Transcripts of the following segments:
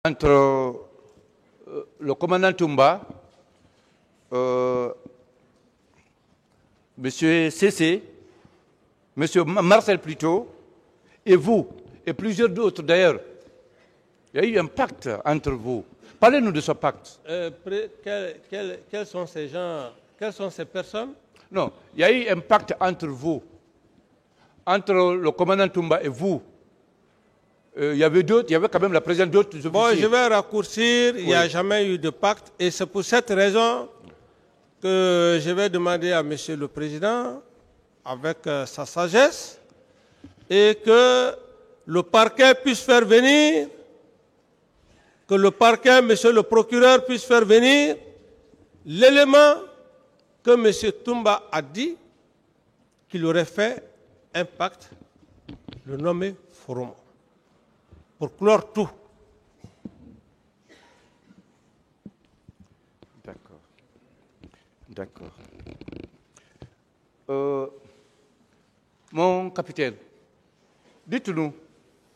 Entre le commandant Toumba, M. Cessé, M. Marcel plutôt, et vous, et plusieurs d'autres d'ailleurs. Il y a eu un pacte entre vous. Parlez-nous de ce pacte. Quels sont ces gens, quelles sont ces personnes? Non, il y a eu un pacte entre vous, entre le commandant Toumba et vous. Il y avait d'autres, il y avait quand même la présence d'autres officiers. Bon, je vais raccourcir, il n'y a jamais eu de pacte et c'est pour cette raison que je vais demander à M. le Président, avec sa sagesse, et que le parquet puisse faire venir, que le parquet, M. le procureur, puisse faire venir l'élément que M. Toumba a dit qu'il aurait fait un pacte, le nommé Forum, pour clore tout. D'accord. D'accord. Mon capitaine, dites-nous,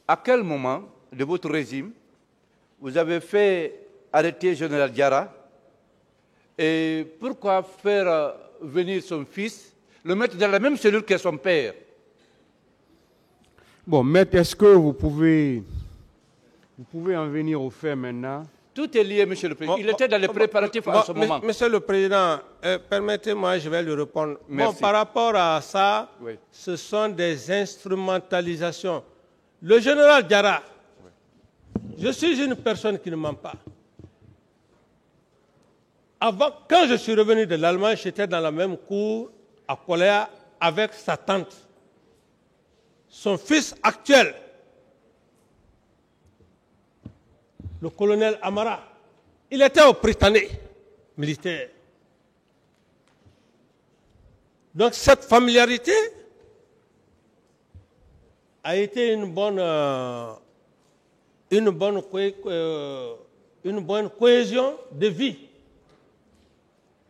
à quel moment de votre régime vous avez fait arrêter le général Diarra et pourquoi faire venir son fils, le mettre dans la même cellule que son père? Bon, maître, est-ce que vous pouvez en venir au fait maintenant? Tout est lié, monsieur le Président. Il était dans les préparatifs en ce moment. Monsieur le Président, permettez-moi, je vais lui répondre. Bon, par rapport à ça, oui, ce sont des instrumentalisations. Le général Diarra, oui, je suis une personne qui ne ment pas. Avant, quand je suis revenu de l'Allemagne, j'étais dans la même cour à Koléa avec sa tante. Son fils actuel, le colonel Amara, il était au Britannique militaire. Donc cette familiarité a été une bonne cohésion de vie.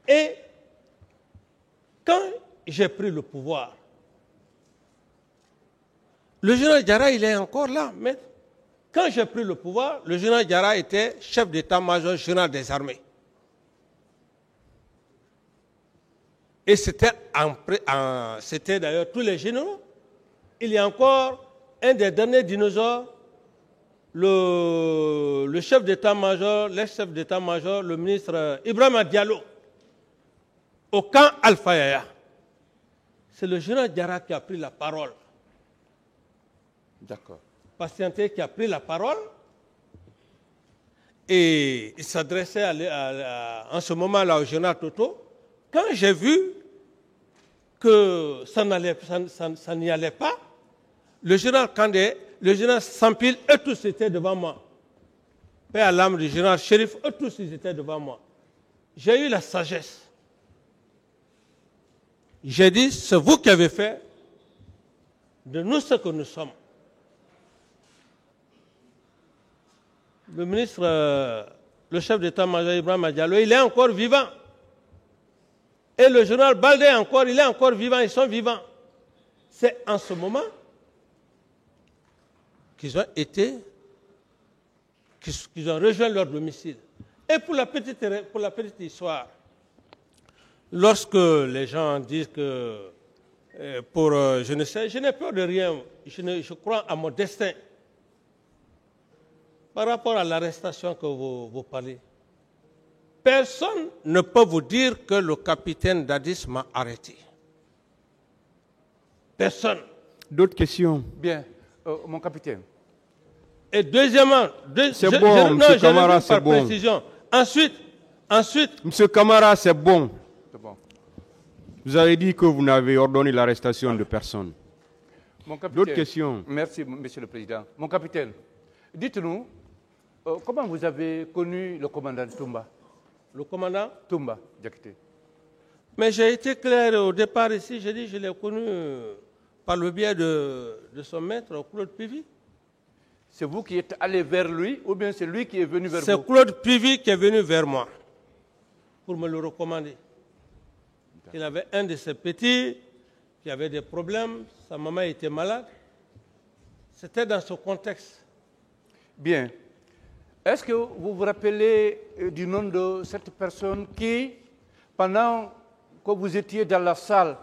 Et quand j'ai pris le pouvoir, le général Diarra, il est encore là, mais quand j'ai pris le pouvoir, le général Diarra était chef d'état-major général des armées. Et c'était d'ailleurs tous les généraux. Il y a encore un des derniers dinosaures, le chef d'état-major, l'ex-chef d'état-major, le ministre Ibrahima Diallo, au camp Alpha Yaya. C'est le général Diarra qui a pris la parole. D'accord. Patienté qui a pris la parole et il s'adressait en ce moment-là au général Toto. Quand j'ai vu que ça n'y allait pas, le général Kandé, le général Sampil, eux tous étaient devant moi. Paix à l'âme du général Chérif, eux tous ils étaient devant moi. J'ai eu la sagesse. J'ai dit, c'est vous qui avez fait de nous ce que nous sommes. Le ministre, le chef d'état-major Ibrahima Diallo, il est encore vivant. Et le général Baldé il est encore vivant, ils sont vivants. C'est en ce moment qu'ils ont rejoint leur domicile. Et pour la petite histoire, lorsque les gens disent que je ne sais, je n'ai peur de rien, je crois à mon destin. Par rapport à l'arrestation que vous parlez, personne ne peut vous dire que le capitaine Dadis m'a arrêté. Personne. D'autres questions? Bien, mon capitaine. Et deuxièmement, c'est bon, M. Camara, c'est bon. Précision. Ensuite. M. Camara, c'est bon. C'est bon. Vous avez dit que vous n'avez ordonné l'arrestation de personne. D'autres questions? Merci, Monsieur le Président. Mon capitaine, dites-nous, comment vous avez connu le commandant Toumba? Le commandant Toumba, Diakité. Mais j'ai été clair au départ ici, j'ai dit je l'ai connu par le biais de son maître, Claude Pivy. C'est vous qui êtes allé vers lui ou bien c'est lui qui est venu vers vous? C'est Claude Pivy qui est venu vers moi pour me le recommander. Il avait un de ses petits qui avait des problèmes, sa maman était malade. C'était dans ce contexte. Bien. Est-ce que vous vous rappelez du nom de cette personne qui, pendant que vous étiez dans la salle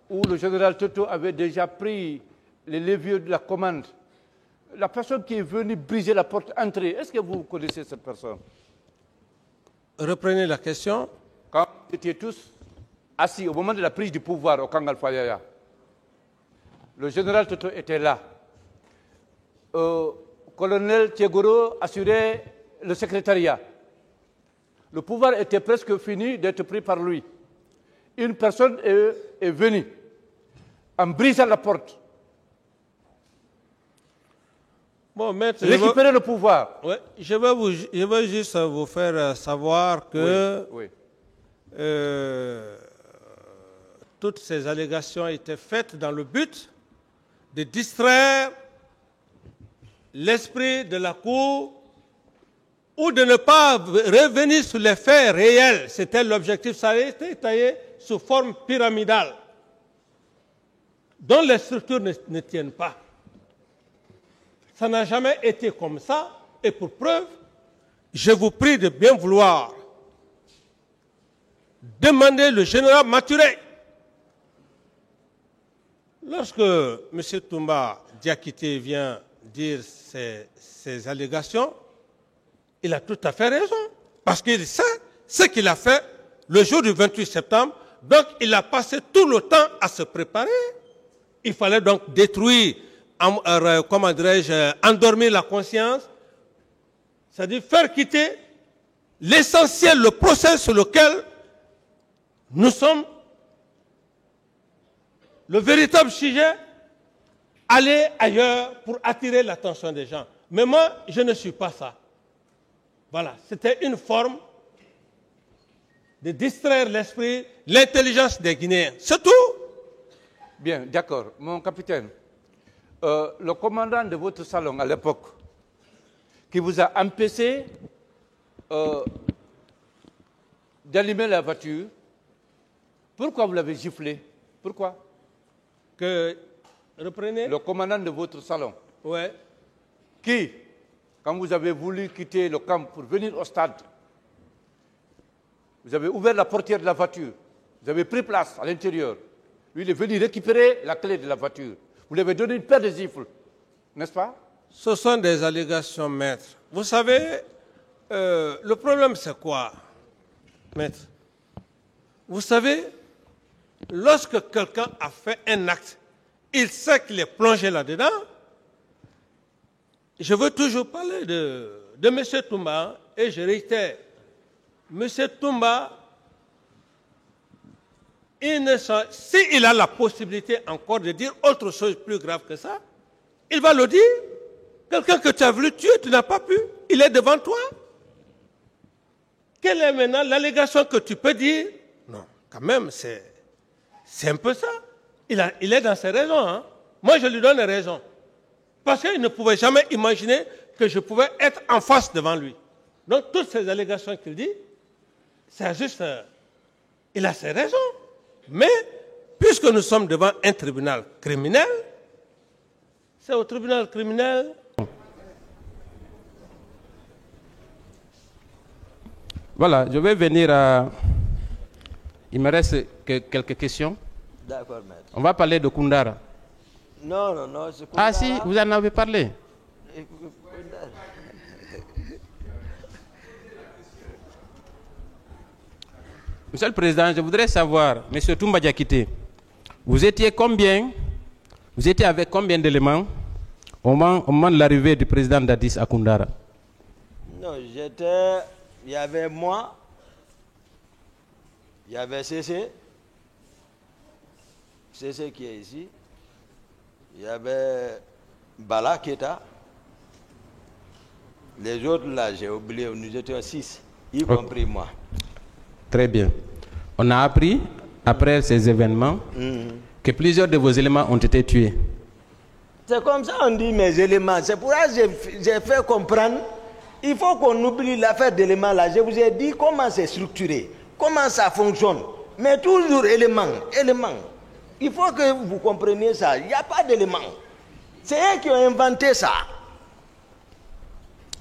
où le général Toto avait déjà pris les leviers de la commande, la personne qui est venue briser la porte entrée, est-ce que vous connaissez cette personne? Reprenez la question. Quand vous étiez tous assis au moment de la prise du pouvoir au Kangal Fayaya, le général Toto était là. Colonel Thiegoro assurait le secrétariat. Le pouvoir était presque fini d'être pris par lui. Une personne est venue en brisant la porte. Bon, maître, récupérer le pouvoir. Ouais, je veux juste vous faire savoir que oui. toutes ces allégations étaient faites dans le but de distraire l'esprit de la Cour ou de ne pas revenir sur les faits réels. C'était l'objectif. Ça a été taillé sous forme pyramidale, dont les structures ne tiennent pas. Ça n'a jamais été comme ça. Et pour preuve, je vous prie de bien vouloir demander le général Maturé. Lorsque M. Toumba Diakité vient dire ces allégations, il a tout à fait raison. Parce qu'il sait ce qu'il a fait le jour du 28 septembre. Donc, il a passé tout le temps à se préparer. Il fallait donc détruire, comment dirais-je, endormir la conscience. C'est-à-dire faire quitter l'essentiel, le procès sur lequel nous sommes, le véritable sujet, aller ailleurs pour attirer l'attention des gens. Mais moi, je ne suis pas ça. Voilà, c'était une forme de distraire l'esprit, l'intelligence des Guinéens. C'est tout. Bien, d'accord. Mon capitaine, le commandant de votre salon à l'époque, qui vous a empêché d'allumer la voiture, pourquoi vous l'avez giflé? Pourquoi? Reprenez. Le commandant de votre salon. Ouais. Qui, quand vous avez voulu quitter le camp pour venir au stade, vous avez ouvert la portière de la voiture, vous avez pris place à l'intérieur. Lui, il est venu récupérer la clé de la voiture. Vous lui avez donné une paire de gifles, n'est-ce pas? Ce sont des allégations, maître. Vous savez, le problème c'est quoi, maître? Vous savez, lorsque quelqu'un a fait un acte, il sait qu'il est plongé là-dedans. Je veux toujours parler de M. Toumba, et je réitère, M. Toumba, s'il a la possibilité encore de dire autre chose plus grave que ça, il va le dire. Quelqu'un que tu as voulu tuer, tu n'as pas pu. Il est devant toi. Quelle est maintenant l'allégation que tu peux dire? Non, quand même, c'est un peu ça. Il est dans ses raisons. Hein. Moi, je lui donne les raisons. Parce qu'il ne pouvait jamais imaginer que je pouvais être en face devant lui. Donc, toutes ces allégations qu'il dit, c'est juste... il a ses raisons. Mais, puisque nous sommes devant un tribunal criminel, c'est au tribunal criminel... Voilà, je vais venir à... Il me reste quelques questions. D'accord, maître. On va parler de Koundara. Non, c'est Koundara. Ah si, vous en avez parlé. Monsieur le Président, je voudrais savoir, Monsieur Toumba Diakité, vous étiez avec combien d'éléments au moment de l'arrivée du président Dadis à Koundara? Non, il y avait moi, il y avait CC qui est ici, il y avait Bala Keta, les autres là, j'ai oublié, nous étions 6, y compris moi. Très bien. On a appris, après ces événements, que plusieurs de vos éléments ont été tués. C'est comme ça on dit mes éléments. C'est pour ça que j'ai fait comprendre. Il faut qu'on oublie l'affaire d'éléments là. Je vous ai dit comment c'est structuré, comment ça fonctionne. Mais toujours éléments. Il faut que vous compreniez ça. Il n'y a pas d'éléments. C'est eux qui ont inventé ça.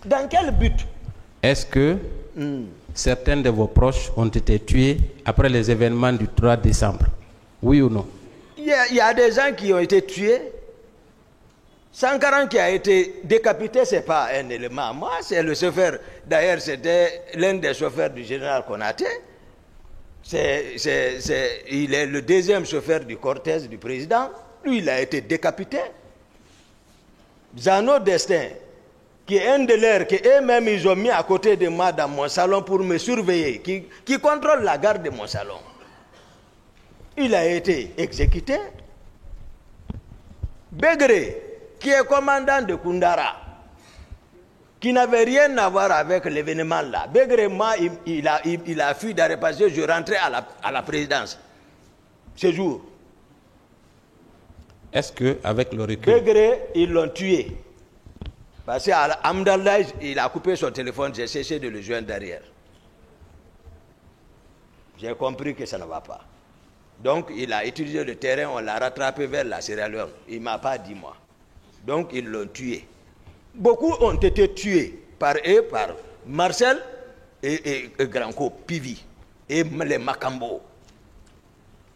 Dans quel but? Est-ce que certains de vos proches ont été tués après les événements du 3 décembre? Oui ou non? Il y a des gens qui ont été tués. 140 qui a été décapité, ce n'est pas un élément. Moi, c'est le chauffeur. D'ailleurs, c'était l'un des chauffeurs du général Konaté. Il est le deuxième chauffeur du cortège du président. Lui, il a été décapité. Zano Destin, qui est un de leurs, que eux-mêmes ils ont mis à côté de moi dans mon salon pour me surveiller, qui contrôle la garde de mon salon. Il a été exécuté. Begré, qui est commandant de Koundara, qui n'avait rien à voir avec l'événement là. Begré, moi, il a fui d'arrêt parce que je rentrais à la présidence ce jour. Est-ce qu'avec le recul... Begré, ils l'ont tué. Parce qu'à Amdallah, il a coupé son téléphone, j'ai cessé de le joindre derrière. J'ai compris que ça ne va pas. Donc, il a utilisé le terrain, on l'a rattrapé vers la Sierra Leone. Il ne m'a pas dit moi. Donc, ils l'ont tué. Beaucoup ont été tués par eux, par Marcel et Granco, Pivi, et les Makambo,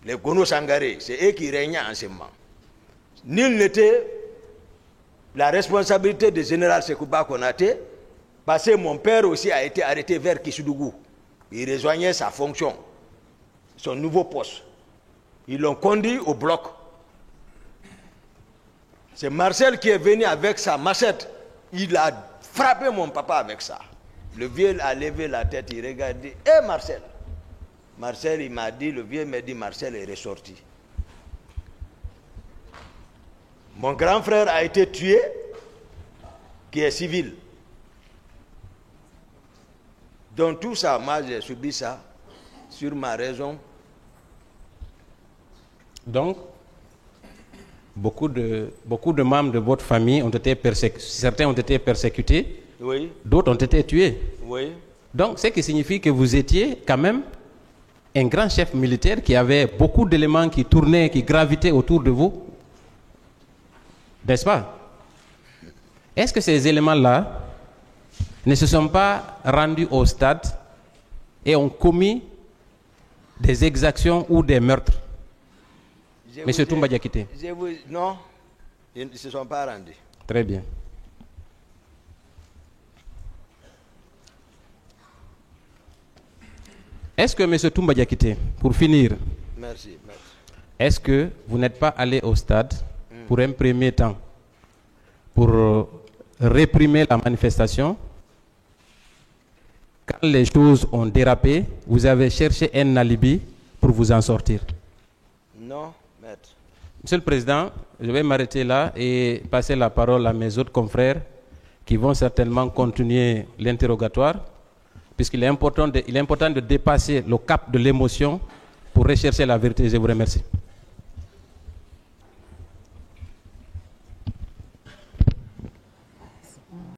les Gono Sangaré. C'est eux qui régnaient en ce moment. Nul n'était la responsabilité du général Sekouba Konaté, parce que mon père aussi a été arrêté vers Kissoudou. Il rejoignait sa fonction, son nouveau poste. Ils l'ont conduit au bloc. C'est Marcel qui est venu avec sa machette. Il a frappé mon papa avec ça. Le vieux a levé la tête, il regarde, il dit, « Hé Marcel !» Marcel, il m'a dit, le vieux m'a dit, Marcel est ressorti. Mon grand frère a été tué, qui est civil. Donc tout ça, moi j'ai subi ça, sur ma raison. Donc, beaucoup de membres de votre famille ont été persécutés. Certains ont été persécutés, Oui. D'autres ont été tués. Oui. Donc, ce qui signifie que vous étiez quand même un grand chef militaire qui avait beaucoup d'éléments qui tournaient, qui gravitaient autour de vous. N'est-ce pas? Est-ce que ces éléments-là ne se sont pas rendus au stade et ont commis des exactions ou des meurtres? Monsieur Toumba Diakité. Non, ils ne se sont pas rendus. Très bien. Est-ce que Monsieur Toumba Diakité, pour finir, Merci. est-ce que vous n'êtes pas allé au stade pour un premier temps, pour réprimer la manifestation? Quand les choses ont dérapé, vous avez cherché un alibi pour vous en sortir? Non, maître. Monsieur le Président, je vais m'arrêter là et passer la parole à mes autres confrères qui vont certainement continuer l'interrogatoire, puisqu'il est important de dépasser le cap de l'émotion pour rechercher la vérité. Je vous remercie.